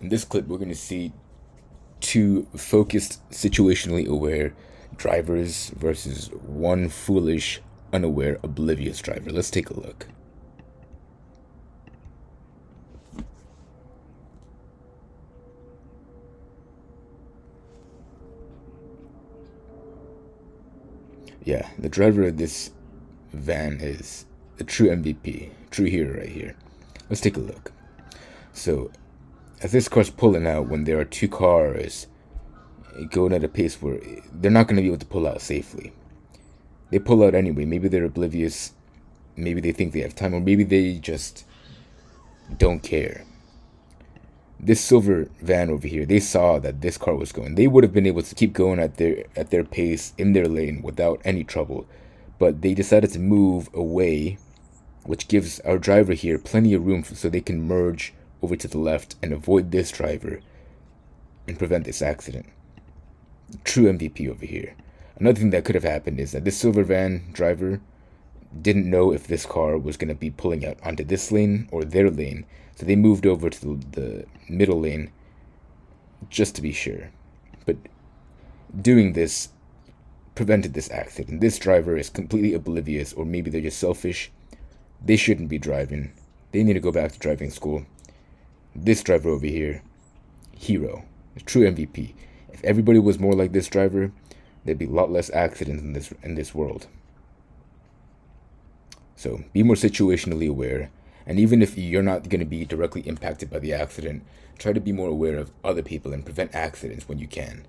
In this clip, we're going to see two focused, situationally aware drivers versus one foolish, unaware, oblivious driver. Let's take a look. Yeah, the driver of this van is the true MVP, true hero right here. Let's take a look. So, as this car's pulling out, when there are two cars going at a pace where they're not going to be able to pull out safely, they pull out anyway. Maybe they're oblivious, maybe they think they have time, or maybe they just don't care. This silver van over here, they saw that this car was going. They would have been able to keep going at their pace in their lane without any trouble, but they decided to move away, which gives our driver here plenty of room so they can merge over to the left and avoid this driver and prevent this accident. True MVP over here. Another thing that could have happened is that this silver van driver didn't know if this car was going to be pulling out onto this lane or their lane, so they moved over to the middle lane just to be sure. But doing this prevented this accident. This driver is completely oblivious, or maybe they're just selfish. They shouldn't be driving. They need to go back to driving school. This driver over here, hero, true MVP. If everybody was more like this driver, there'd be a lot less accidents in this world. So be more situationally aware, and even if you're not going to be directly impacted by the accident, try to be more aware of other people and prevent accidents when you can.